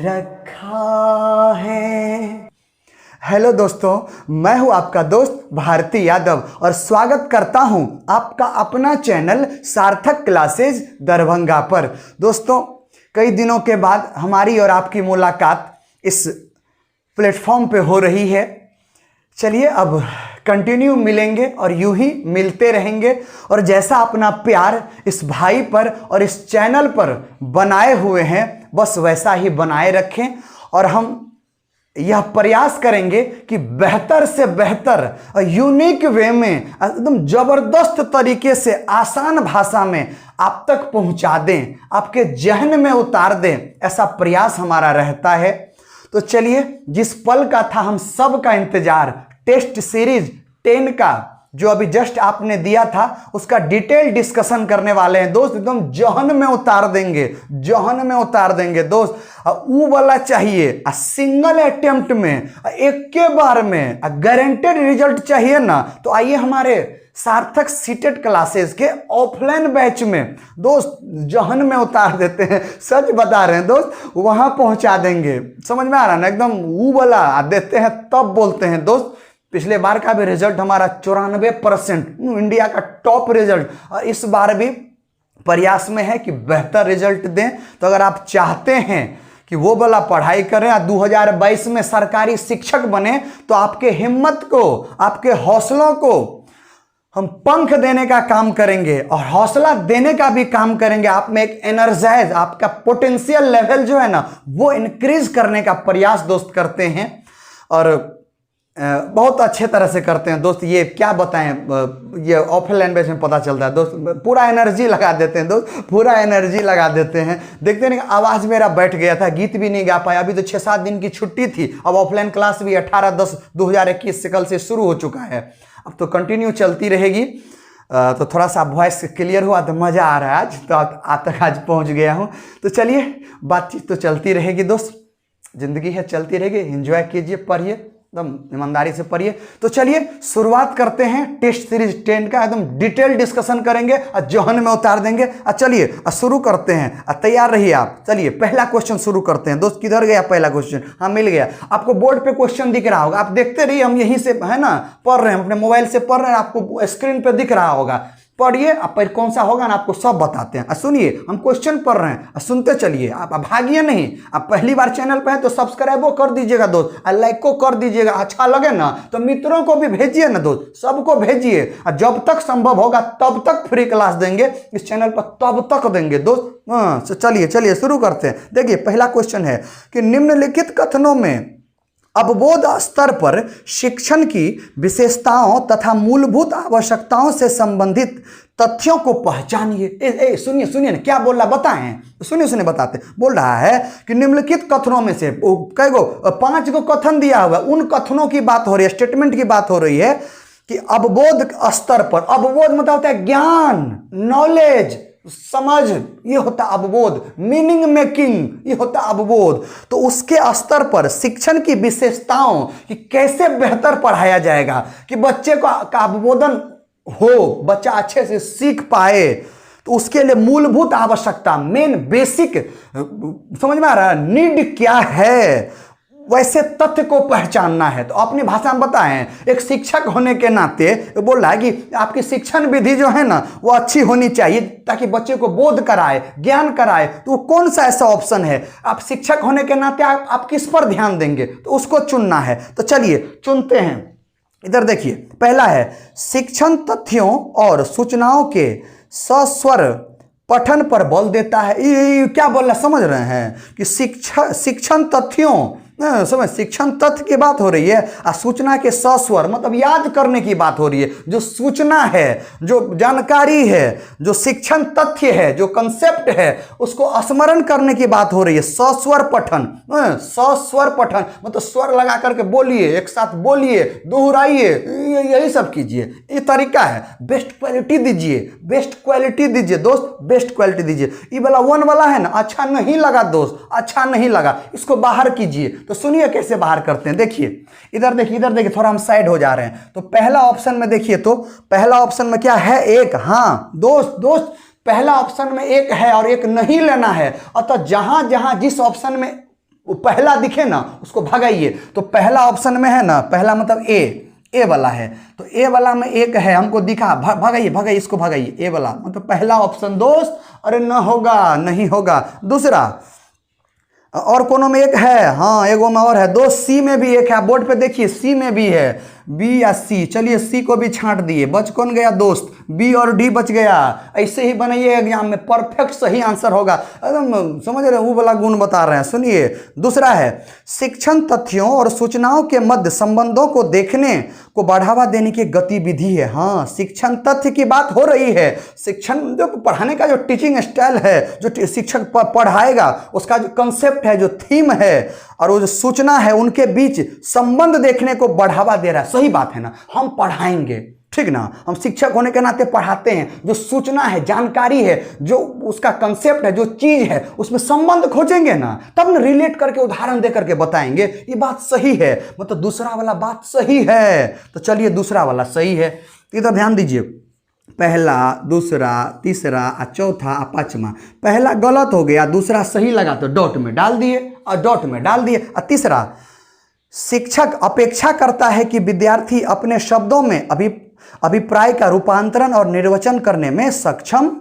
रखा है। हेलो दोस्तों, मैं हूं आपका दोस्त भारती यादव और स्वागत करता हूं आपका अपना चैनल सार्थक क्लासेज दरभंगा पर। दोस्तों, कई दिनों के बाद हमारी और आपकी मुलाकात इस प्लेटफॉर्म पे हो रही है। चलिए अब कंटिन्यू मिलेंगे और यूं ही मिलते रहेंगे और जैसा अपना प्यार इस भाई पर और इस चैनल पर बनाए हुए हैं बस वैसा ही बनाए रखें। और हम यह प्रयास करेंगे कि बेहतर से बेहतर यूनिक वे में एकदम जबरदस्त तरीके से आसान भाषा में आप तक पहुंचा दें, आपके जहन में उतार दें, ऐसा प्रयास हमारा रहता है। तो चलिए, जिस पल का था हम सब का इंतजार, टेस्ट सीरीज 10 का जो अभी जस्ट आपने दिया था उसका डिटेल डिस्कशन करने वाले हैं दोस्त। एकदम जहन में उतार देंगे, जहन में उतार देंगे दोस्त। वो वाला चाहिए सिंगल अटेम्प्ट में, एक के बार में गारंटेड रिजल्ट चाहिए ना, तो आइए हमारे सार्थक सीटेड क्लासेस के ऑफलाइन बैच में दोस्त जहन में उतार देते हैं। सच बता रहे हैं दोस्त, वहां पहुंचा देंगे। समझ में आ रहा है ना? एकदम वो वाला देते हैं तब बोलते हैं दोस्त। पिछले बार का भी रिजल्ट हमारा 94%, इंडिया का टॉप रिजल्ट, और इस बार भी प्रयास में है कि बेहतर रिजल्ट दें। तो अगर आप चाहते हैं कि वो वाला पढ़ाई करें और 2022 में सरकारी शिक्षक बने, तो आपके हिम्मत को, आपके हौसलों को हम पंख देने का काम करेंगे और हौसला देने का भी काम करेंगे। आप में एक एनर्जाइज, आपका पोटेंशियल लेवल जो है ना वो इंक्रीज करने का प्रयास दोस्त करते हैं और बहुत अच्छे तरह से करते हैं दोस्त। ये क्या बताएं, ये ऑफलाइन बैच में पता चलता है दोस्त। पूरा एनर्जी लगा देते हैं दोस्त, पूरा एनर्जी लगा देते हैं। देखते नहीं, आवाज़ मेरा बैठ गया था, गीत भी नहीं गा पाया। अभी तो 6-7 दिन की छुट्टी थी। अब ऑफलाइन क्लास भी 18/10/2021 से कल से शुरू हो चुका है। अब तो कंटिन्यू चलती रहेगी। तो थोड़ा सा वॉइस क्लियर हुआ तो मज़ा आ रहा है आज, तो आप तक आज पहुँच गया हूँ। तो चलिए, बातचीत तो चलती रहेगी दोस्त, ज़िंदगी है चलती रहेगी। एंजॉय कीजिए, पढ़िए, एकदम ईमानदारी से पढ़िए। तो चलिए शुरुआत करते हैं टेस्ट सीरीज 10 का। एकदम डिटेल डिस्कशन करेंगे और जहन में उतार देंगे। चलिए शुरू करते हैं, तैयार रहिए आप। चलिए पहला क्वेश्चन शुरू करते हैं दोस्त। किधर गया पहला क्वेश्चन? हाँ, मिल गया आपको। बोर्ड पे क्वेश्चन दिख रहा होगा, आप देखते रहिए। हम यहीं से है ना पढ़ रहे हैं, अपने मोबाइल से पढ़ रहे हैं, आपको स्क्रीन पे दिख रहा होगा। पढ़िए, आप पर कौन सा होगा ना आपको सब बताते हैं। सुनिए, हम क्वेश्चन पढ़ रहे हैं, सुनते चलिए। आप भागिए नहीं। आप पहली बार चैनल पे हैं तो सब्सक्राइबो कर दीजिएगा दोस्त, और लाइक को कर दीजिएगा। अच्छा लगे ना तो मित्रों को भी भेजिए ना दोस्त, सबको भेजिए। और जब तक संभव होगा तब तक फ्री क्लास देंगे इस चैनल पर, तब तक देंगे दोस्त। हाँ, चलिए शुरू करते हैं। देखिए पहला क्वेश्चन है कि निम्नलिखित कथनों में अवबोध स्तर पर शिक्षण की विशेषताओं तथा मूलभूत आवश्यकताओं से संबंधित तथ्यों को पहचानिए। सुनिए ना, क्या बोल रहा बताएं। सुनिए बताते। बोल रहा है कि निम्नलिखित कथनों में से कई गो 5 गो कथन दिया हुआ, उन कथनों की बात हो रही है, स्टेटमेंट की बात हो रही है कि अवबोध स्तर पर। अवबोध मतलब होता है ज्ञान, नॉलेज, समझ, ये होता अवबोध। मीनिंग मेकिंग, ये होता अवबोध। तो उसके स्तर पर शिक्षण की विशेषताओं कि कैसे बेहतर पढ़ाया जाएगा, कि बच्चे का अवबोधन हो, बच्चा अच्छे से सीख पाए, तो उसके लिए मूलभूत आवश्यकता, मेन बेसिक, समझ में आ रहा है, नीड क्या है, वैसे तथ्य को पहचानना है। तो अपनी भाषा में बताएं। एक शिक्षक होने के नाते बोल रहा है कि आपकी शिक्षण विधि जो है ना वो अच्छी होनी चाहिए, ताकि बच्चे को बोध कराए, ज्ञान कराए। तो कौन सा ऐसा ऑप्शन है? आप शिक्षक होने के नाते आप किस पर ध्यान देंगे, तो उसको चुनना है। तो चलिए चुनते हैं। इधर देखिए, पहला है शिक्षण तथ्यों और सूचनाओं के सस्वर पठन पर बल देता है। ये क्या बोल रहा, समझ रहे हैं कि शिक्षण तथ्यों, समझ, शिक्षण तथ्य की बात हो रही है और सूचना के सस्वर मतलब याद करने की बात हो रही है। जो सूचना है, जो जानकारी है, जो शिक्षण तथ्य है, जो कंसेप्ट है, उसको स्मरण करने की बात हो रही है। सस्वर पठन, सस्वर पठन मतलब स्वर लगा करके बोलिए, एक साथ बोलिए, दोहराइए, यही सब कीजिए। ये तरीका है। बेस्ट क्वालिटी दीजिए, बेस्ट क्वालिटी दीजिए दोस्त, बेस्ट क्वालिटी दीजिए। ये वाला 1 वाला है ना, अच्छा नहीं लगा दोस्त, अच्छा नहीं लगा, इसको बाहर कीजिए। तो सुनिए कैसे बाहर करते हैं। देखिए इधर देखिए, थोड़ा हम साइड हो जा रहे हैं। तो पहला ऑप्शन में देखिए, तो पहला ऑप्शन में क्या है? 1। हाँ दोस्त, पहला ऑप्शन में 1 है और 1 नहीं लेना है। अतः जहां जिस ऑप्शन में वो पहला दिखे ना उसको भगाइए। तो पहला ऑप्शन में है ना, पहला मतलब ए वाला है, तो ए वाला में एक है हमको दिखा, भगाइए भगाइए इसको भगाइए, ए वाला मतलब पहला ऑप्शन दोस्त। अरे न होगा, नहीं होगा। दूसरा और कोनो में एक है, हाँ एगो में और है दोस्त, सी में भी एक है, बोर्ड पे देखिए सी में भी है, बी या सी। चलिए सी को भी छांट दिए, बच कौन गया दोस्त, बी और डी बच गया। ऐसे ही बनाइए एग्जाम में, परफेक्ट सही आंसर होगा। एकदम समझ रहे, वो वाला गुण बता रहे हैं। सुनिए दूसरा है, शिक्षण तथ्यों और सूचनाओं के मध्य संबंधों को देखने को बढ़ावा देने की गतिविधि है। हाँ, शिक्षण तथ्य की बात हो रही है। शिक्षण जो पढ़ाने का जो टीचिंग स्टाइल है, जो शिक्षक पढ़ाएगा उसका जो कंसेप्ट है, जो थीम है और वो जो सूचना है, उनके बीच संबंध देखने को बढ़ावा दे रहा है। सही बात है ना, हम पढ़ाएंगे, ठीक ना, हम शिक्षक होने के नाते पढ़ाते हैं। जो सूचना है, जानकारी है, जो उसका कंसेप्ट है, जो चीज है, उसमें संबंध खोजेंगे ना, तब ना रिलेट करके उदाहरण दे करके बताएंगे ये बात सही है, मतलब दूसरा वाला बात सही है। तो चलिए दूसरा वाला सही है, इधर ध्यान दीजिए। पहला, दूसरा, तीसरा, चौथा, पांचवा। पहला गलत हो गया, दूसरा सही लगा तो डॉट में डाल दिए और डॉट में डाल दिए। और तीसरा, शिक्षक अपेक्षा करता है कि विद्यार्थी अपने शब्दों में अभिप्राय का रूपांतरण और निर्वचन करने में सक्षम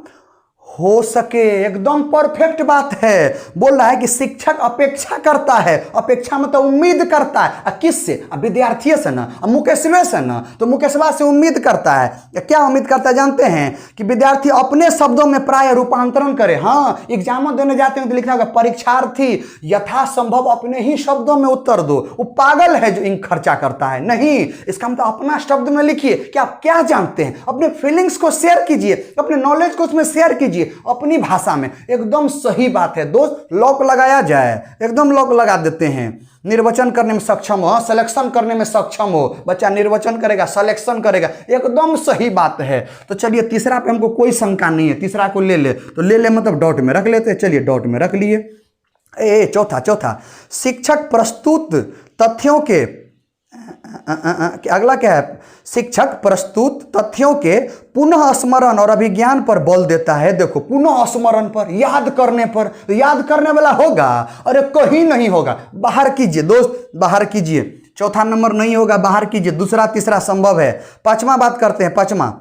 हो सके। एकदम परफेक्ट बात है। बोल रहा है कि शिक्षक अपेक्षा करता है, अपेक्षा मतलब उम्मीद करता है। किससे? विद्यार्थी से ना, मुकेशवे से ना, तो मुकेशवा से उम्मीद करता है। क्या उम्मीद करता है जानते हैं? कि विद्यार्थी अपने शब्दों में प्राय रूपांतरण करे। हाँ, एग्जाम देने जाते हैं तो लिखा होगा परीक्षार्थी यथासंभव अपने ही शब्दों में उत्तर दो। वो पागल है जो इंक खर्चा करता है। नहीं, इसका मतलब अपना शब्द में लिखिए कि आप क्या जानते हैं, अपने फीलिंग्स को शेयर कीजिए, अपने नॉलेज को उसमें शेयर कीजिए अपनी भाषा में। एकदम सही बात है दोस्त, लॉक लगाया जाए, एकदम लॉक लगा देते हैं। निर्वचन करने में सक्षम हो, सिलेक्शन करने में सक्षम हो। बच्चा निर्वचन करेगा, सिलेक्शन करेगा, एकदम सही बात है। तो चलिए तीसरा पे हमको कोई शंका नहीं है, तीसरा को ले ले तो ले ले मतलब डॉट में रख लेते हैं। चलिए डॉट में रख लिए। चौथा, शिक्षक प्रस्तुत तथ्यों के अगला क्या है? शिक्षक प्रस्तुत तथ्यों के पुनः स्मरण और अभिज्ञान पर बल देता है। देखो, पुनः स्मरण पर, याद करने पर, तो याद करने वाला होगा? अरे कहीं नहीं होगा। बाहर कीजिए दोस्त, बाहर कीजिए। चौथा नंबर नहीं होगा, बाहर कीजिए। दूसरा तीसरा संभव है। पांचवा बात करते हैं। पांचवा,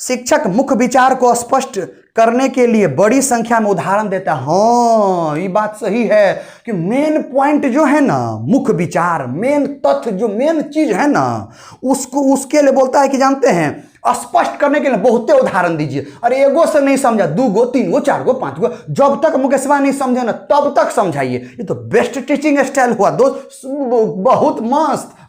शिक्षक मुख्य विचार को स्पष्ट करने के लिए बड़ी संख्या में उदाहरण देता है। हाँ, ये बात सही है कि मेन पॉइंट जो है ना, मुख्य विचार, मेन तथ्य, जो मेन चीज है ना, उसके लिए बोलता है कि जानते हैं, स्पष्ट करने के लिए बहुते उदाहरण दीजिए। अरे एगो से नहीं समझा, 2 गो 3 गो 4 गो 5 गो, जब तक मुकेशवा नहीं समझे ना तब तक समझाइए। ये तो बेस्ट टीचिंग स्टाइल हुआ दोस्त, बहुत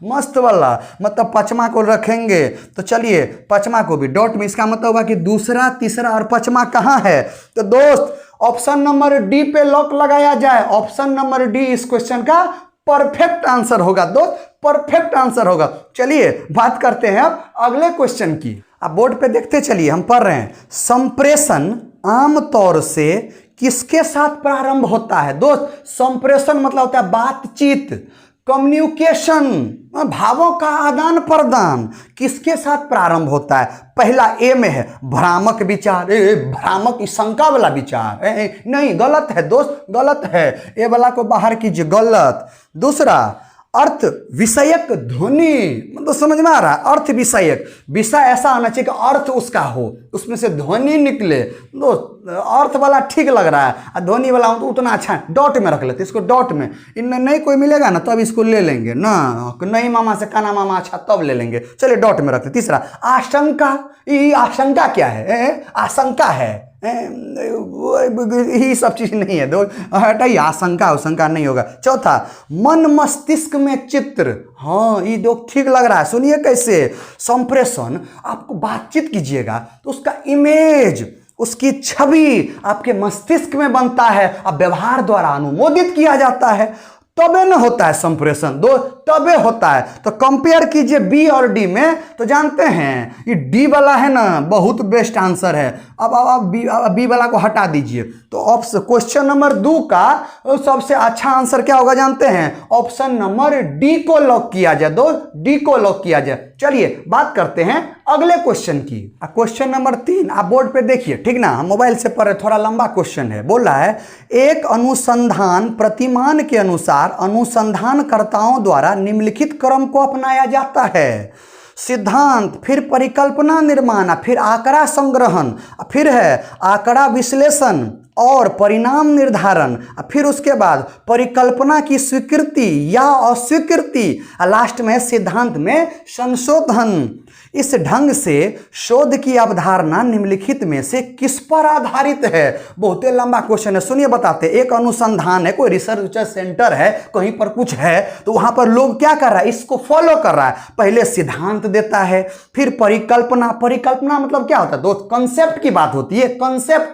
मस्त वाला। मतलब पांचवा को रखेंगे तो चलिए पांचवा को भी डॉट में। इसका मतलब हुआ कि दूसरा, तीसरा और पांचवा कहाँ है? तो दोस्त ऑप्शन नंबर डी पे लॉक लगाया जाए। ऑप्शन नंबर डी इस क्वेश्चन का परफेक्ट आंसर होगा दोस्त, परफेक्ट आंसर होगा। चलिए बात करते हैं अब अगले क्वेश्चन की। आप बोर्ड पे देखते चलिए, हम पढ़ रहे हैं। संप्रेषण आमतौर से किसके साथ प्रारंभ होता है? दोस्त संप्रेषण मतलब होता है बातचीत, कम्युनिकेशन, भावों का आदान प्रदान। किसके साथ प्रारंभ होता है? पहला ए में है भ्रामक विचार। भ्रामक शंका वाला विचार नहीं, गलत है दोस्त, गलत है। ए वाला को बाहर कीजिए, गलत। दूसरा, अर्थ विषयक ध्वनि, मतलब समझ में आ रहा है? अर्थ विषयक, विषय ऐसा होना चाहिए कि अर्थ उसका हो, उसमें से ध्वनि निकले। दोस्त अर्थ वाला ठीक लग रहा है और ध्वनि वाला तो उतना अच्छा है, डॉट में रख लेते इसको, डॉट में। इनमें नहीं कोई मिलेगा ना तब इसको ले लेंगे ना, नहीं मामा से काना मामा अच्छा तब ले लेंगे। चलिए डॉट में रखते। तीसरा, आशंका। ये आशंका क्या है? आशंका है, ये सब चीज नहीं है दोस्त, हटाइए। आशंका नहीं होगा। चौथा, मन मस्तिष्क में चित्र। हाँ, ये दो ठीक लग रहा है। सुनिए कैसे संप्रेषण, आपको बातचीत कीजिएगा तो उसका इमेज, उसकी छवि आपके मस्तिष्क में बनता है और व्यवहार द्वारा अनुमोदित किया जाता है, तबे न होता है संप्रेषण। दो तबे होता है। तो कंपेयर कीजिए बी और डी में, तो जानते हैं ये डी वाला है ना बहुत बेस्ट आंसर है। अब बी वाला को हटा दीजिए। तो ऑप्शन क्वेश्चन नंबर 2 का सबसे अच्छा आंसर क्या होगा जानते हैं? ऑप्शन नंबर डी को लॉक किया जाए दोस्त, डी को लॉक किया जाए। चलिए बात करते हैं अगले क्वेश्चन की। क्वेश्चन नंबर 3 आप बोर्ड पे देखिए, ठीक ना, हम मोबाइल से पढ़े, थोड़ा लंबा क्वेश्चन है। बोल रहा है एक अनुसंधान प्रतिमान के अनुसार अनुसंधानकर्ताओं द्वारा निम्नलिखित क्रम को अपनाया जाता है। सिद्धांत, फिर परिकल्पना निर्माण, फिर आंकड़ा संग्रहण, फिर है आंकड़ा विश्लेषण और परिणाम निर्धारण, फिर उसके बाद परिकल्पना की स्वीकृति या अस्वीकृति, लास्ट में सिद्धांत में संशोधन। इस ढंग से शोध की अवधारणा निम्नलिखित में से किस पर आधारित है? बहुत लंबा क्वेश्चन है, सुनिए बताते। एक अनुसंधान है, कोई रिसर्च सेंटर है, कहीं पर कुछ है, तो वहां पर लोग क्या कर रहा है? इसको फॉलो कर रहा है। पहले सिद्धांत देता है, फिर परिकल्पना। परिकल्पना मतलब क्या होता है दोस्त? कंसेप्ट की बात होती है, कंसेप्ट,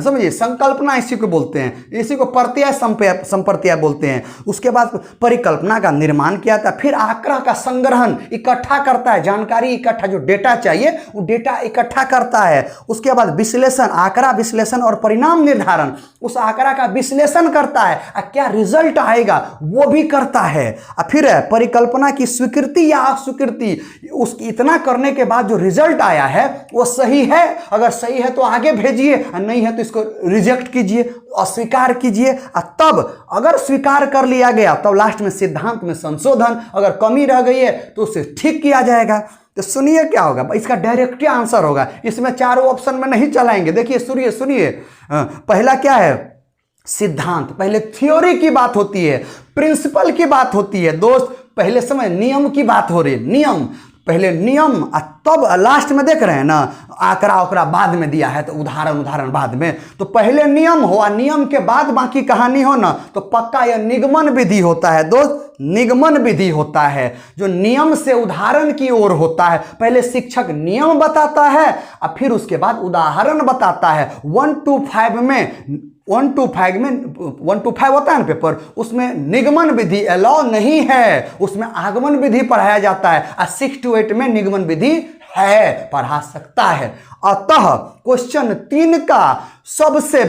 समझिए, संकल्पना इसी को बोलते हैं, इसी को प्रत्यय संप्रत्यय बोलते हैं। उसके बाद परिकल्पना का निर्माण किया था, फिर आंकड़ा का संग्रहण, इकट्ठा करता है, जानकारी इकट्ठा, जो डेटा चाहिए वो डेटा इकट्ठा करता है। उसके बाद विश्लेषण, आंकड़ा विश्लेषण और परिणाम निर्धारण, उस आंकड़ा का विश्लेषण करता है, क्या रिजल्ट आएगा वो भी करता है। फिर है परिकल्पना की स्वीकृति या अस्वीकृति, उसकी इतना करने के बाद जो रिजल्ट आया है वो सही है, अगर सही है तो आगे भेजिए, नहीं है तो इसको रिजेक्ट कीजिए, अस्वीकार कीजिए। तब अगर स्वीकार कर लिया गया तब लास्ट में सिद्धांत में संशोधन, अगर कमी रह गई है तो उसे ठीक किया जाएगा। तो सुनिए क्या होगा, इसका डायरेक्ट आंसर होगा, इसमें चारों ऑप्शन में नहीं चलाएंगे। देखिए सुनिए सुनिए, पहला क्या है? सिद्धांत। पहले थ्योरी की बात होती है, प्रिंसिपल की बात होती है दोस्त, पहले समय नियम की बात हो रही है, नियम, पहले नियम, तब लास्ट में देख रहे हैं ना आंकड़ा उकड़ा बाद में दिया है, तो उदाहरण बाद में। तो पहले नियम हो, नियम के बाद बाकी कहानी हो ना, तो पक्का यह निगमन विधि होता है दोस्त, निगमन विधि होता है जो नियम से उदाहरण की ओर होता है। पहले शिक्षक नियम बताता है और फिर उसके बाद उदाहरण बताता है। 1 to 5 में 1 to 5 होता है ना पेपर, उसमें निगमन विधि अलाउ नहीं है, उसमें आगमन विधि पढ़ाया जाता है, और 6 to 8 में निगमन विधि है, पढ़ा सकता है। अतः क्वेश्चन 3 का सबसे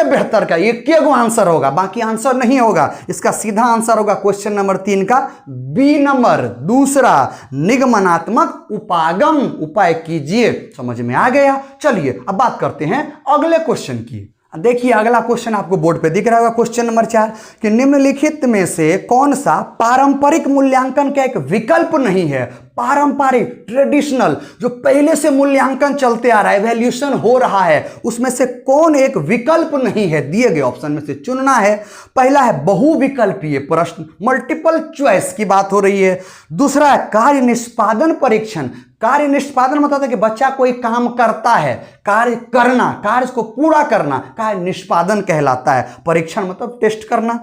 बेहतर का एक आंसर होगा, बाकी आंसर नहीं होगा। इसका सीधा आंसर होगा क्वेश्चन नंबर 3 का बी नंबर, दूसरा, निगमनात्मक उपागम, उपाय कीजिए। समझ में आ गया? चलिए अब बात करते हैं अगले क्वेश्चन की। देखिए अगला क्वेश्चन आपको बोर्ड पे दिख रहा होगा, क्वेश्चन नंबर 4 कि निम्नलिखित में से कौन सा पारंपरिक मूल्यांकन का एक विकल्प नहीं है? पारंपरिक, ट्रेडिशनल, जो पहले से मूल्यांकन चलते आ रहा है, वैल्यूएशन हो रहा है, उसमें से कौन एक विकल्प नहीं है? दिए गए ऑप्शन में से चुनना है। पहला है बहुविकल्पीय प्रश्न, मल्टीपल चॉइस की बात हो रही है। दूसरा है कार्य निष्पादन परीक्षण। कार्य निष्पादन मतलब है कि बच्चा कोई काम करता है, कार्य करना, कार्य को पूरा करना, कार्य निष्पादन कहलाता है। परीक्षण मतलब टेस्ट करना।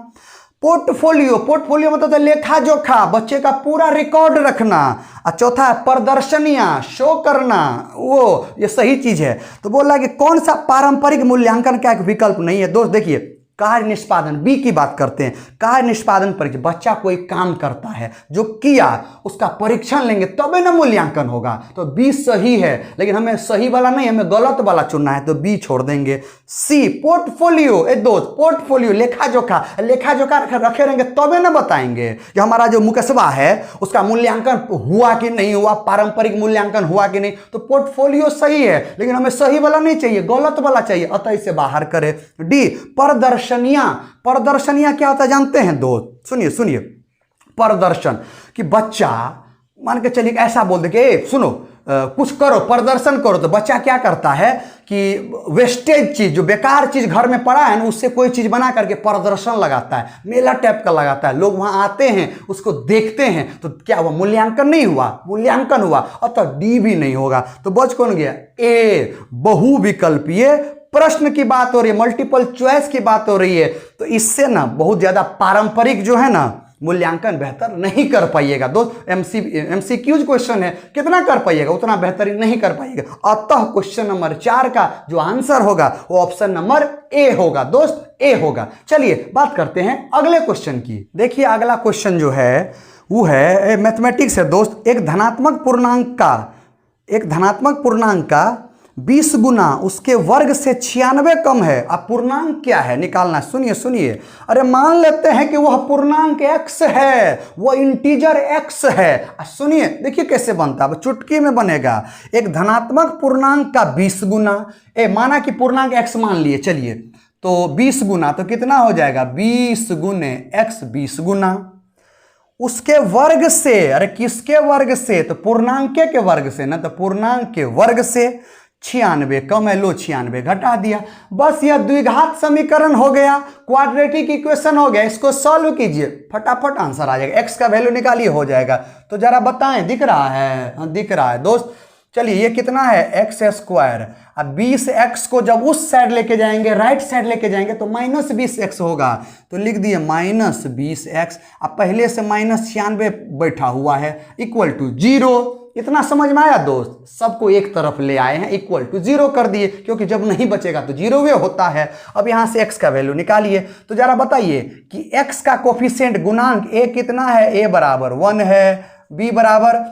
पोर्टफोलियो, पोर्टफोलियो मतलब है लेखा जोखा, बच्चे का पूरा रिकॉर्ड रखना। और चौथा है प्रदर्शनियां, शो करना, वो ये सही चीज है। तो बोल रहा है कि कौन सा पारंपरिक मूल्यांकन का एक विकल्प नहीं है? दोस्त देखिए, कार्य निष्पादन, बी की बात करते हैं। कार्य निष्पादन परीक्षण, बच्चा कोई काम करता है, जो किया उसका परीक्षण लेंगे तबे ना मूल्यांकन होगा, तो बी सही है। लेकिन हमें सही वाला नहीं, हमें गलत वाला चुनना है, तो बी छोड़ देंगे। सी पोर्टफोलियो, दोस्त पोर्टफोलियो, लेखा जोखा, लेखा जोखा रखे रहेंगे तबे ना बताएंगे कि हमारा जो मुकसबा है उसका मूल्यांकन हुआ कि नहीं हुआ, पारंपरिक मूल्यांकन हुआ कि नहीं। तो पोर्टफोलियो सही है, लेकिन हमें सही वाला नहीं चाहिए, गलत वाला चाहिए, अतः इसे बाहर करें। डी प्रदर्शनियां क्या होता है जानते हैं दोस्त? सुनिए सुनिए, प्रदर्शन कि बच्चा मान के चलिए ऐसा बोल दे कि सुनो कुछ करो, प्रदर्शन करो, तो बच्चा क्या करता है कि वेस्टेज चीज, जो बेकार चीज घर में पड़ा है ना, उससे कोई चीज बना करके प्रदर्शन लगाता है, मेला टाइप का लगाता है, लोग वहां आते हैं, उसको देखते हैं, तो क्या हुआ? मूल्यांकन नहीं हुआ, मूल्यांकन हुआ, अतः डी भी नहीं होगा। तो बच कौन गया? ए, बहुविकल्पीय प्रश्न की बात हो रही है, मल्टीपल चॉइस की बात हो रही है, तो इससे ना बहुत ज्यादा पारंपरिक जो है ना मूल्यांकन बेहतर नहीं कर पाइएगा दोस्त। एमसीक्यूज क्वेश्चन है, कितना कर पाइएगा? उतना बेहतरीन नहीं कर पाइएगा। अतः क्वेश्चन नंबर 4 का जो आंसर होगा वो ऑप्शन नंबर ए होगा दोस्त, ए होगा। चलिए बात करते हैं अगले क्वेश्चन की। देखिए अगला क्वेश्चन जो है वो है मैथमेटिक्स है दोस्त। एक धनात्मक पूर्णांक का 20 गुना उसके वर्ग से 96 कम है। अब पूर्णांक क्या है निकालना, सुनिए। अरे मान लेते हैं कि वह पूर्णांक x है, वह इंटीजर x है। सुनिए देखिए कैसे बनता है, चुटकी में बनेगा। एक धनात्मक पूर्णांक का 20 गुना, माना कि पूर्णांक x मान लिए, चलिए तो 20 गुना तो कितना हो जाएगा, 20 गुने x 20 गुना उसके वर्ग से। अरे किसके वर्ग से, तो पूर्णांक के वर्ग से ना, तो पूर्णांक के वर्ग से 96 कम है, लो 96 घटा दिया। बस यह द्विघात समीकरण हो गया, क्वाड्रेटिक इक्वेशन हो गया। इसको सॉल्व कीजिए, फटाफट आंसर आ जाएगा। x का वैल्यू निकालिए, हो जाएगा। तो जरा बताएं, दिख रहा है? हाँ दिख रहा है दोस्त। चलिए ये कितना है, एक्स स्क्वायर। अब 20x को जब उस साइड लेके जाएंगे, राइट साइड लेके जाएंगे, तो -20x होगा। तो लिख दिए -20x। अब पहले से -96 बैठा हुआ है, इक्वल टू 0। इतना समझ में आया दोस्त? सबको एक तरफ ले आए हैं, इक्वल टू 0 कर दिए, क्योंकि जब नहीं बचेगा तो 0 वे होता है। अब यहां से x का वैल्यू निकालिए। तो जरा बताइए कि x का कोफिशिएंट गुणांक a कितना है, a बराबर 1 है, b बराबर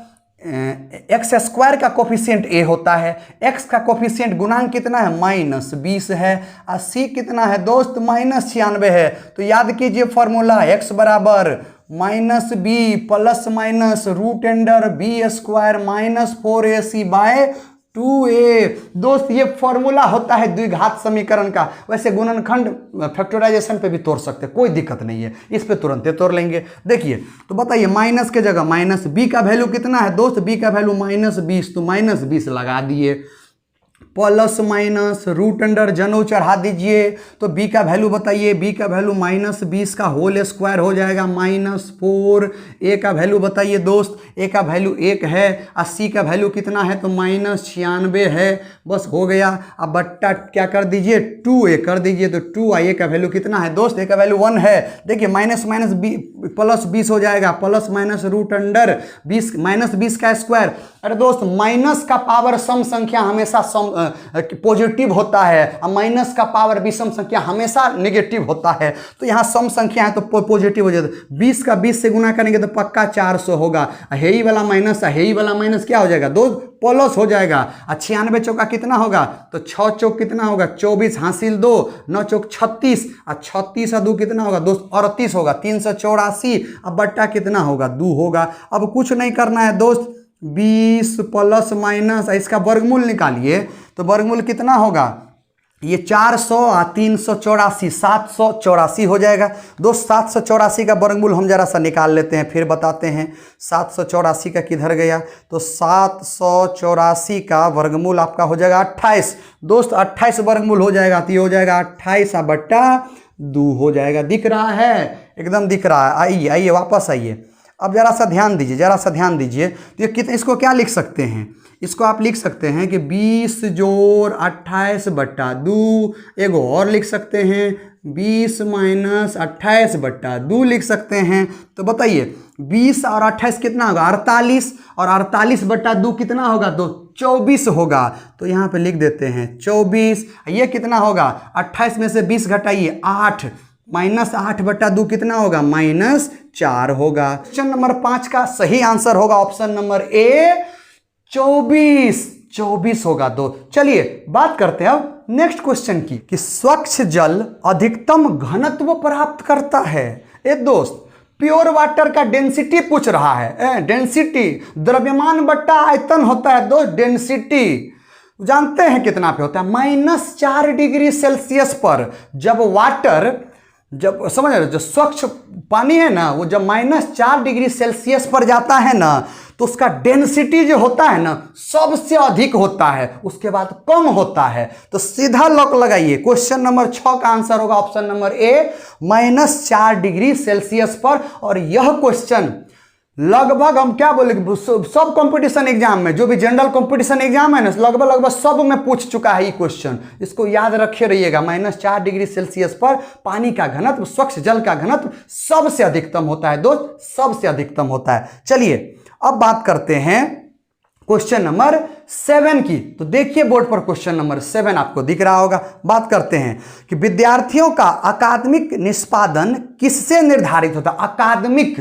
एक्स स्क्वायर का कोफिशिएंट a होता है, x का कोफिशिएंट गुणांक कितना है, -20 है, और c कितना है दोस्त, -96 है। तो याद कीजिए फॉर्मूला, x बराबर -b plus minus root under b square -4ac by 2a। दोस्त ये फॉर्मूला होता है द्विघात समीकरण का। वैसे गुणनखंड फैक्टराइजेशन पे भी तोड़ सकते, कोई दिक्कत नहीं है, इस पे तुरंत तोड़ लेंगे। देखिए तो बताइए, माइनस के जगह माइनस, b का वैल्यू कितना है दोस्त, b का वैल्यू -20, तो -20 लगा दिए, प्लस माइनस रूट अंडर जनऊ चढ़ा दीजिए। तो b का वैल्यू बताइए, b का वैल्यू -20 का होल स्क्वायर हो जाएगा -4। a का वैल्यू बताइए दोस्त, a का वैल्यू 1 है, और c का वैल्यू कितना है, तो -96 है। बस हो गया। अब बट्टा क्या कर दीजिए, 2a कर दीजिए। तो 2a का वैल्यू कितना है दोस्त, a का वैल्यू 1 है। देखिए माइनस माइनस प्लस 20 हो जाएगा, प्लस माइनस रूट अंडर 20 -20 का स्क्वायर। अरे दोस्त माइनस का पावर सम संख्या हमेशा पॉजिटिव होता है, और माइनस का पावर विषम संख्या हमेशा नेगेटिव होता है। तो यहाँ सम संख्या है तो पॉजिटिव हो जाता है। 20 का 20 से गुना करेंगे तो पक्का 400 होगा। हेई वाला माइनस क्या हो जाएगा दोस्त, प्लस हो जाएगा। 96 चौका कितना होगा, तो 6 चौक कितना होगा, 24 हासिल 2, 9 चौक 36, और 36 और 2 कितना होगा दोस्त, 38 होगा। 384। अब बट्टा कितना होगा, 2 होगा। अब कुछ नहीं करना है दोस्त, 20 प्लस माइनस इसका वर्गमूल निकालिए। तो वर्गमूल कितना होगा, ये 400 और 384, 784 हो जाएगा दोस्त। 784 का वर्गमूल हम जरा सा निकाल लेते हैं, फिर बताते हैं। 784 का किधर गया, तो 784 का वर्गमूल आपका हो जाएगा 28 दोस्त। 28 वर्गमूल हो जाएगा, तो ये हो जाएगा 28 बट्टा 2 हो जाएगा। दिख रहा है, एकदम दिख रहा है। आइए वापस आइए। अब जरा सा ध्यान दीजिए। तो ये इसको क्या लिख सकते हैं, इसको आप लिख सकते हैं कि 20 जोड़ 28 बट्टा 2। एगो और लिख सकते हैं, 20 माइनस 28 बट्टा 2 लिख सकते हैं। तो बताइए 20 और 28 कितना होगा, 48, और 48 बट्टा 2 कितना होगा, तो 24 होगा। तो यहाँ पे लिख देते हैं 24। ये कितना होगा, 28 में से 20 घटाइए 8, -8 बट्टा 2 कितना होगा, -4 होगा। क्वेश्चन नंबर 5 का सही आंसर होगा ऑप्शन नंबर ए, 24 होगा। दो चलिए बात करते हैं अब नेक्स्ट क्वेश्चन की, कि स्वच्छ जल अधिकतम घनत्व प्राप्त करता है। ए दोस्त प्योर वाटर का डेंसिटी पूछ रहा है। डेंसिटी द्रव्यमान बट्टा आयतन होता है दोस्त। डेंसिटी जानते हैं कितना पे होता है, -4 डिग्री सेल्सियस पर। जब समझ रहे हो, जो स्वच्छ पानी है ना, वो जब -4 डिग्री सेल्सियस पर जाता है ना, तो उसका डेंसिटी जो होता है ना सबसे अधिक होता है, उसके बाद कम होता है। तो सीधा लॉक लगाइए, क्वेश्चन नंबर 6 का आंसर होगा option number A, -4 degree Celsius पर। और यह क्वेश्चन लगभग हम क्या बोले, सब कंपटीशन एग्जाम में, जो भी जनरल कंपटीशन एग्जाम है ना, लगभग सब में पूछ चुका है ये क्वेश्चन। इसको याद रखे रहिएगा, -4 डिग्री सेल्सियस पर पानी का घनत्व, स्वच्छ जल का घनत्व सबसे अधिकतम होता है दोस्त, सबसे अधिकतम होता है। चलिए अब बात करते हैं क्वेश्चन नंबर 7 की। तो देखिए बोर्ड पर क्वेश्चन नंबर 7 आपको दिख रहा होगा। बात करते हैं कि विद्यार्थियों का अकादमिक निष्पादन किससे निर्धारित होता है। अकादमिक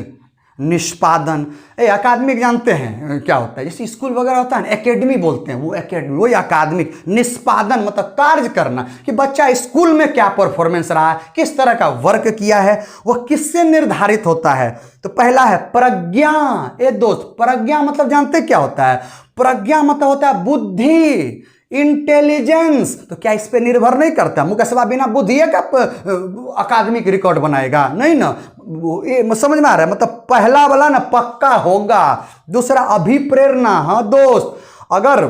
निष्पादन। अकादमिक जानते हैं क्या होता है, जैसे स्कूल वगैरह होता है ना, एकेडमी बोलते हैं, वो एकेडमी, वही अकादमिक। निष्पादन मतलब कार्य करना, कि बच्चा स्कूल में क्या परफॉर्मेंस रहा है, किस तरह का वर्क किया है, वह किससे निर्धारित होता है। तो पहला है प्रज्ञा। दोस्त, प्रज्ञा मतलब जानते क्या होता है? प्रज्ञा मतलब होता है बुद्धि, इंटेलिजेंस। तो क्या इस पे निर्भर नहीं करता? मुकेशवा बिना बुद्धि का अकादमिक रिकॉर्ड बनाएगा? नहीं ना, ये समझ में आ रहा है? मतलब पहला वाला ना पक्का होगा। दूसरा अभिप्रेरणा। हाँ दोस्त, अगर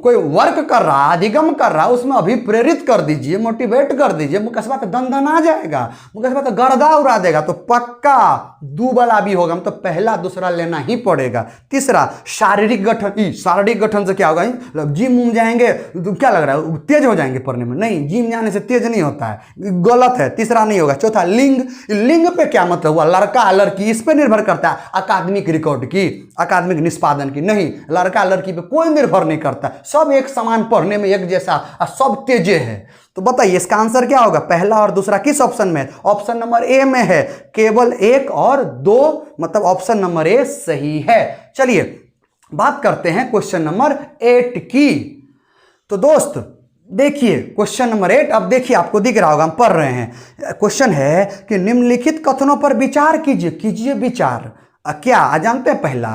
कोई वर्क कर रहा, अधिगम कर रहा, उसमें अभिप्रेरित कर दीजिए, मोटिवेट कर दीजिए, मुकेशवा तो दन आ जाएगा, मुकेशवा तो गर्दा उड़ा देगा। तो पक्का दू वाला भी होगा, मतलब पहला दूसरा लेना ही पड़ेगा। तीसरा शारीरिक गठन। शारीरिक गठन से क्या होगा? जिम उम जाएंगे तो क्या लग रहा है तेज हो जाएंगे पढ़ने में? नहीं, जिम जाने से तेज नहीं होता है, गलत है, तीसरा नहीं होगा। चौथा लिंग। लिंग पे क्या मतलब हुआ? लड़का लड़की, इस पे निर्भर करता है अकादमिक रिकॉर्ड की, अकादमिक निष्पादन की। नहीं, लड़का लड़की पे कोई निर्भर नहीं करता, सब एक समान पढ़ने में एक जैसा और सब तेजे है। तो बताइए इसका आंसर क्या होगा? पहला और दूसरा किस ऑप्शन में? ऑप्शन नंबर ए में है, केवल 1 और 2, मतलब ऑप्शन नंबर ए सही है। चलिए बात करते हैं क्वेश्चन नंबर 8 की। तो दोस्त देखिए क्वेश्चन नंबर 8, अब देखिए आपको दिख रहा होगा, हम पढ़ रहे हैं। क्वेश्चन है कि निम्नलिखित कथनों पर विचार कीजिए विचार। क्या जानते हैं? पहला,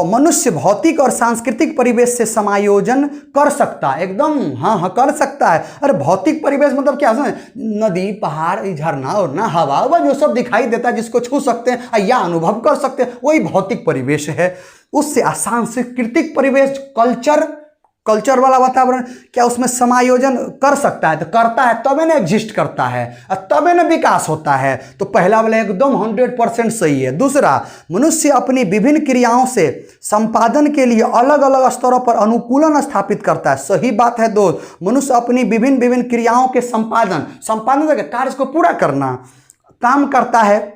मनुष्य भौतिक और सांस्कृतिक परिवेश से समायोजन कर सकता है। एकदम हाँ कर सकता है। अरे भौतिक परिवेश मतलब क्या? नदी, पहाड़, झरना और ना हवा जो सब दिखाई देता है, जिसको छू सकते हैं या अनुभव कर सकते हैं, वही भौतिक परिवेश है। उससे सांस्कृतिक परिवेश, कल्चर वाला वातावरण, क्या उसमें समायोजन कर सकता है? तो करता है, तबे ना एग्जिस्ट करता है, तबे ना विकास होता है। तो पहला वाला एकदम 100% सही है। दूसरा, मनुष्य अपनी विभिन्न क्रियाओं से संपादन के लिए अलग अलग स्तरों पर अनुकूलन स्थापित करता है। सही बात है दोस्त, मनुष्य अपनी विभिन्न क्रियाओं के संपादन कार्य को पूरा करना काम करता है,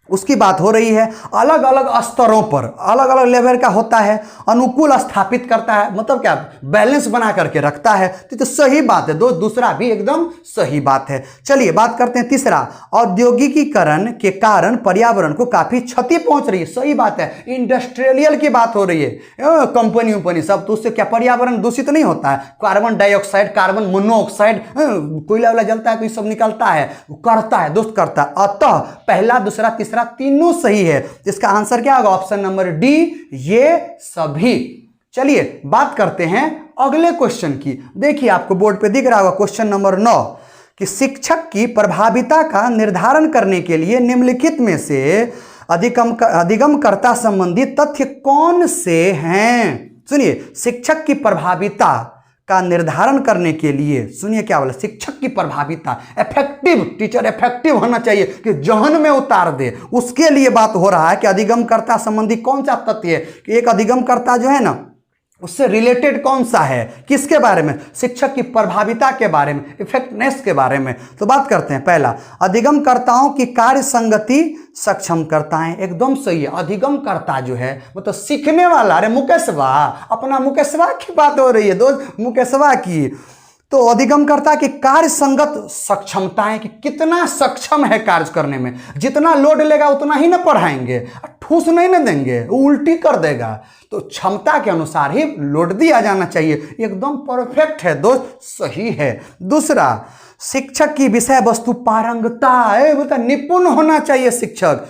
उसकी बात हो रही है। अलग अलग स्तरों पर, अलग अलग लेवल का होता है, अनुकूल स्थापित करता है, मतलब क्या? बैलेंस बना करके रखता है। तो सही बात है दोस्त, दूसरा भी एकदम सही बात है। चलिए बात करते हैं तीसरा, औद्योगिकीकरण के कारण पर्यावरण को काफी क्षति पहुंच रही है। सही बात है, इंडस्ट्रियल की बात हो रही है, कंपनी सब, तो उससे क्या पर्यावरण दूषित नहीं होता है? कार्बन डाइऑक्साइड, कार्बन मोनोऑक्साइड, कोयला वाला जलता है तो ये सब निकलता है, करता है दोस्त, करता है। अतः पहला दूसरा तीसरा तीनों सही है। इसका आंसर क्या होगा? ऑप्शन नंबर डी, ये सभी। चलिए बात करते हैं अगले क्वेश्चन की। देखिए आपको बोर्ड पे दिख रहा होगा क्वेश्चन नंबर 9, कि शिक्षक की प्रभाविता का निर्धारण करने के लिए निम्नलिखित में से अधिगमकर्ता संबंधी तथ्य कौन से हैं? सुनिए, शिक्षक की प्रभाविता का निर्धारण करने के लिए, सुनिए क्या बोला, शिक्षक की प्रभाविता, इफेक्टिव टीचर, इफेक्टिव होना चाहिए कि जहन में उतार दे, उसके लिए बात हो रहा है कि अधिगमकर्ता संबंधी कौन सा तथ्य है, कि एक अधिगमकर्ता जो है ना उससे रिलेटेड कौन सा है, किसके बारे में? शिक्षक की प्रभाविता के बारे में, इफेक्टनेस के बारे में। तो बात करते हैं पहला, अधिगमकर्ताओं की कार्य संगति सक्षमकर्ताएं। एकदम सही है, अधिगमकर्ता जो है वो तो सीखने वाला। अरे मुकेशवा, अपना मुकेशवा की बात हो रही है दोस्त, मुकेशवा की। तो अधिगमकर्ता की कार्य संगत सक्षमताएं, कि कितना सक्षम है कार्य करने में, जितना लोड लेगा उतना ही ना पढ़ाएंगे, ठूस नहीं ना देंगे, उल्टी कर देगा। तो क्षमता के अनुसार ही लोड दिया जाना चाहिए। एकदम परफेक्ट है दोस्त, सही है। दूसरा, शिक्षक की विषय वस्तु पारंगता है, मतलब निपुण होना चाहिए शिक्षक,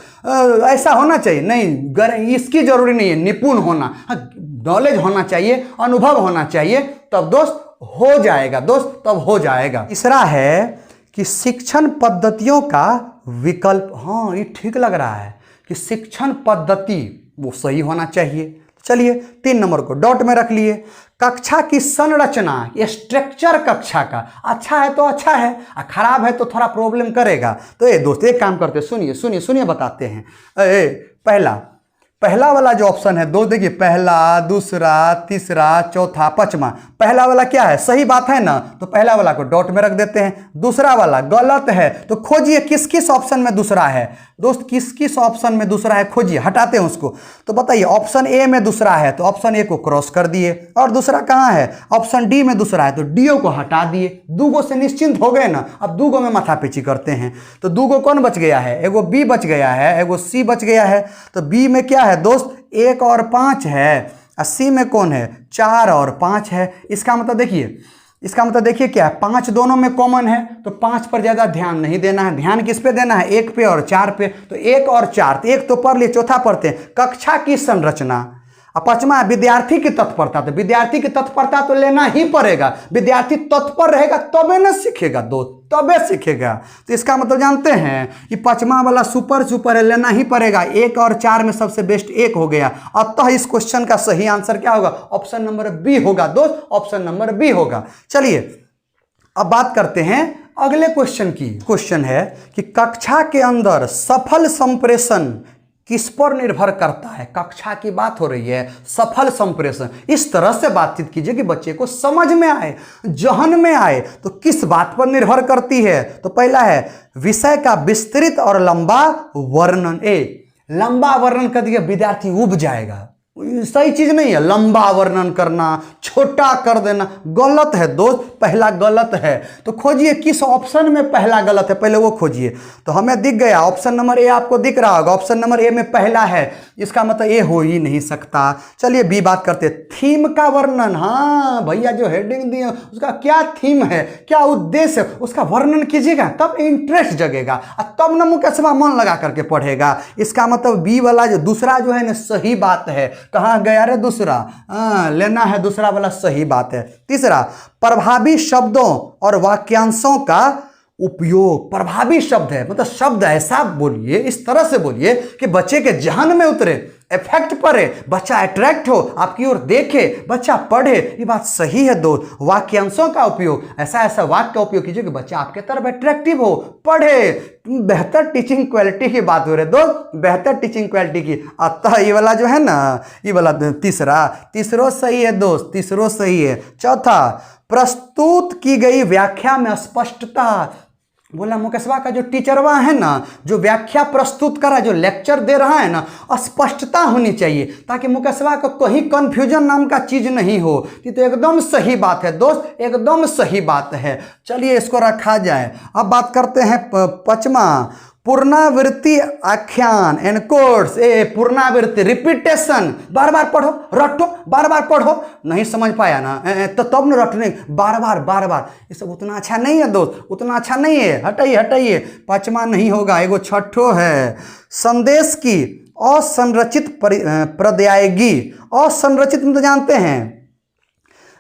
ऐसा होना चाहिए नहीं, इसकी जरूरी नहीं है निपुण होना, नॉलेज होना चाहिए, अनुभव होना चाहिए, तब दोस्त हो जाएगा दोस्त, तब हो जाएगा। तीसरा है कि शिक्षण पद्धतियों का विकल्प, हाँ ये ठीक लग रहा है कि शिक्षण पद्धति वो सही होना चाहिए। चलिए 3 नंबर को डॉट में रख लिए। कक्षा की संरचना, ये स्ट्रक्चर कक्षा का अच्छा है तो अच्छा है, खराब है तो थोड़ा प्रॉब्लम करेगा। तो ये दोस्त एक काम करते, सुनिए बताते हैं। पहला वाला जो ऑप्शन है दो, देखिए पहला, दूसरा, तीसरा, चौथा, पांचवा, पहला वाला क्या है, सही बात है ना, तो पहला वाला को डॉट में रख देते हैं। दूसरा वाला गलत है, तो खोजिए किस किस ऑप्शन में दूसरा है दोस्त, किस किस ऑप्शन में दूसरा है, खोजिए, हटाते हैं उसको। तो बताइए ऑप्शन ए में दूसरा है, तो ऑप्शन ए को क्रॉस कर दिए, और दूसरा कहाँ है, ऑप्शन डी में दूसरा है, तो डीओ को हटा दिए। दूगो से निश्चिंत हो गए ना, अब दूगो में माथापीची करते हैं। तो दूगो कौन बच गया है, एगो बी बच गया है, एगो सी बच गया है। तो बी में क्या है दोस्त, 1 और 5 है, और सी में कौन है, 4 और 5 है। इसका मतलब देखिए क्या है, 5 दोनों में कॉमन है, तो 5 पर ज़्यादा ध्यान नहीं देना है, ध्यान किस पे देना है, 1 पे और 4 पे। तो 1 और 4, तो 1 तो पढ़ लिए, चौथा पढ़ते हैं, कक्षा की संरचना। और पांचवा विद्यार्थी की तत्परता, तो विद्यार्थी की तत्परता तो लेना ही पड़ेगा, विद्यार्थी तत्पर रहेगा तबे न सीखेगा दोस्त, तबे सीखेगा। तो इसका मतलब जानते हैं कि पांचवा वाला सुपर है, लेना ही पड़ेगा। 1 और 4 में सबसे बेस्ट 1 हो गया, अतः इस क्वेश्चन का सही आंसर क्या होगा, ऑप्शन नंबर बी होगा दोस्त, ऑप्शन नंबर बी होगा। चलिए अब बात करते हैं अगले क्वेश्चन की। क्वेश्चन है कि कक्षा के अंदर सफल संप्रेषण किस पर निर्भर करता है, कक्षा की बात हो रही है, सफल संप्रेषण, इस तरह से बातचीत कीजिए कि बच्चे को समझ में आए, जहन में आए। तो किस बात पर निर्भर करती है, तो पहला है विषय का विस्तृत और लंबा वर्णन। लंबा वर्णन कर दिया विद्यार्थी उब जाएगा, सही चीज नहीं है लंबा वर्णन करना, छोटा कर देना, गलत है दोस्त, पहला गलत है। तो खोजिए किस ऑप्शन में पहला गलत है, पहले वो खोजिए। तो हमें दिख गया ऑप्शन नंबर ए, आपको दिख रहा होगा ऑप्शन नंबर ए में पहला है, इसका मतलब ए हो ही नहीं सकता। चलिए बी बात करते हैं, थीम का वर्णन। हाँ भैया जो हेडिंग दिए उसका क्या थीम है, क्या उद्देश्य है, उसका वर्णन कीजिएगा, तब इंटरेस्ट जगेगा, और तब न मुकदमा मन लगा करके पढ़ेगा। इसका मतलब बी वाला जो दूसरा जो है ना सही बात है। कहाँ गया रे दूसरा, लेना है दूसरा वाला, सही बात है। तीसरा प्रभावी शब्दों और वाक्यांशों का उपयोग। प्रभावी शब्द है मतलब शब्द ऐसा बोलिए, इस तरह से बोलिए कि बच्चे के जहन में उतरे, इफेक्ट पड़े, बच्चा अट्रैक्ट हो, आपकी ओर देखे, बच्चा पढ़े। ये बात सही है दोस्त। वाक्यांशों का उपयोग, ऐसा वाक्य का उपयोग कीजिए कि बच्चा आपके तरफ अट्रैक्टिव हो, पढ़े। बेहतर टीचिंग क्वालिटी की बात हो रही है दोस्त, बेहतर टीचिंग क्वालिटी की। अतः ये वाला जो है ना, ये वाला तीसरा सही है दोस्त, तीसरा सही है। चौथा प्रस्तुत की गई व्याख्या में स्पष्टता। बोला मुकेशवा का जो टीचरवा है ना, जो व्याख्या प्रस्तुत करा, जो लेक्चर दे रहा है ना, स्पष्टता होनी चाहिए, ताकि मुकेशवा को कोई कंफ्यूजन नाम का चीज नहीं हो। ये तो एकदम सही बात है दोस्त, एकदम सही बात है। चलिए इसको रखा जाए। अब बात करते हैं पांचवा, पुनरावृत्ति आख्यान एनकोड्स। पुनरावृत्ति रिपीटेशन, बार बार पढ़ो, रटो, बार बार पढ़ो। नहीं समझ पाया ना तो तब न रटने, बार बार। ये सब उतना अच्छा नहीं है दोस्त, उतना अच्छा नहीं है, हटाइए। पांचवा नहीं होगा, एगो छठो है, संदेश की असंरचित प्रदायगी। असंरचित मतलब जानते हैं,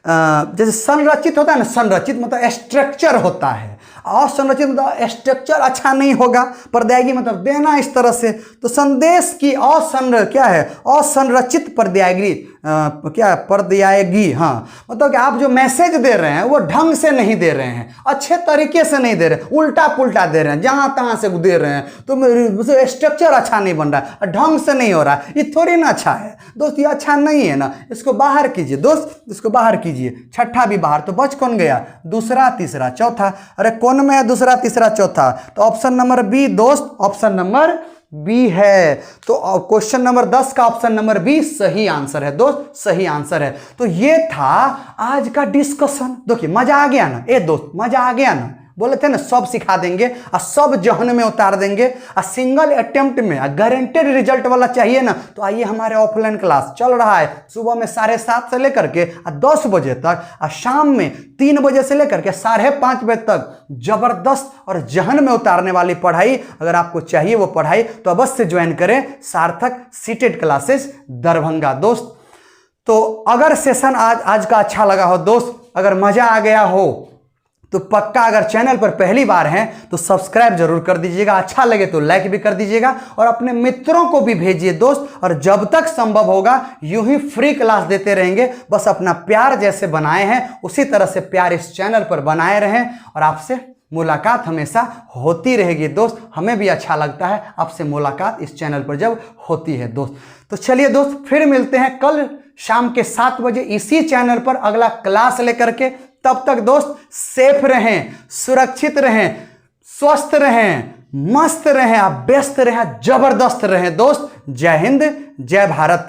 जैसे संरचित होता है ना, संरचित मतलब स्ट्रक्चर होता है, असंरचित मतलब स्ट्रक्चर अच्छा नहीं होगा, प्रदायगी मतलब देना इस तरह से। तो संदेश की असंरचित प्रदायगी, प्रदायगी, हाँ मतलब कि आप जो मैसेज दे रहे हैं वो ढंग से नहीं दे रहे हैं, अच्छे तरीके से नहीं दे रहे, उल्टा पुल्टा दे रहे हैं, जहां तहां से दे रहे हैं, तो स्ट्रक्चर अच्छा नहीं बन रहा है, ढंग से नहीं हो रहा है, ये थोड़ी ना अच्छा है दोस्त, ये अच्छा नहीं है ना। इसको बाहर कीजिए दोस्त, इसको बाहर कीजिए। छठा भी बाहर, तो बच कौन गया, दूसरा, तीसरा, चौथा। अरे कौन में है दूसरा, तीसरा, चौथा, तो ऑप्शन नंबर बी दोस्त, ऑप्शन नंबर बी है। तो क्वेश्चन नंबर 10 का ऑप्शन नंबर बी सही आंसर है दोस्त, सही आंसर है। तो ये था आज का डिस्कशन। देखिए मजा आ गया ना, दोस्त मजा आ गया ना, बोले थे ना सब सिखा देंगे और सब जहन में उतार देंगे, और सिंगल अटेम्प्ट में गारंटेड रिजल्ट वाला चाहिए ना, तो आइए हमारे ऑफलाइन क्लास चल रहा है सुबह में 7:30 से लेकर के 10 बजे तक, और शाम में 3 बजे से लेकर के 5:30 बजे तक जबरदस्त और जहन में उतारने वाली पढ़ाई। अगर आपको चाहिए वो पढ़ाई तो अवश्य ज्वाइन करें सार्थक सीटेड क्लासेस दरभंगा दोस्त। तो अगर सेशन आज का अच्छा लगा हो दोस्त, अगर मजा आ गया हो तो पक्का, अगर चैनल पर पहली बार हैं तो सब्सक्राइब जरूर कर दीजिएगा, अच्छा लगे तो लाइक भी कर दीजिएगा, और अपने मित्रों को भी भेजिए दोस्त। और जब तक संभव होगा यूं ही फ्री क्लास देते रहेंगे, बस अपना प्यार जैसे बनाए हैं उसी तरह से प्यार इस चैनल पर बनाए रहें, और आपसे मुलाकात हमेशा होती रहेगी दोस्त। हमें भी अच्छा लगता है आपसे मुलाकात इस चैनल पर जब होती है दोस्त। तो चलिए दोस्त, फिर मिलते हैं कल शाम के 7 बजे इसी चैनल पर अगला क्लास लेकर के। तब तक दोस्त सेफ रहें, सुरक्षित रहें, स्वस्थ रहें, मस्त रहें, आप व्यस्त रहें, जबरदस्त रहें दोस्त। जय हिंद, जय भारत।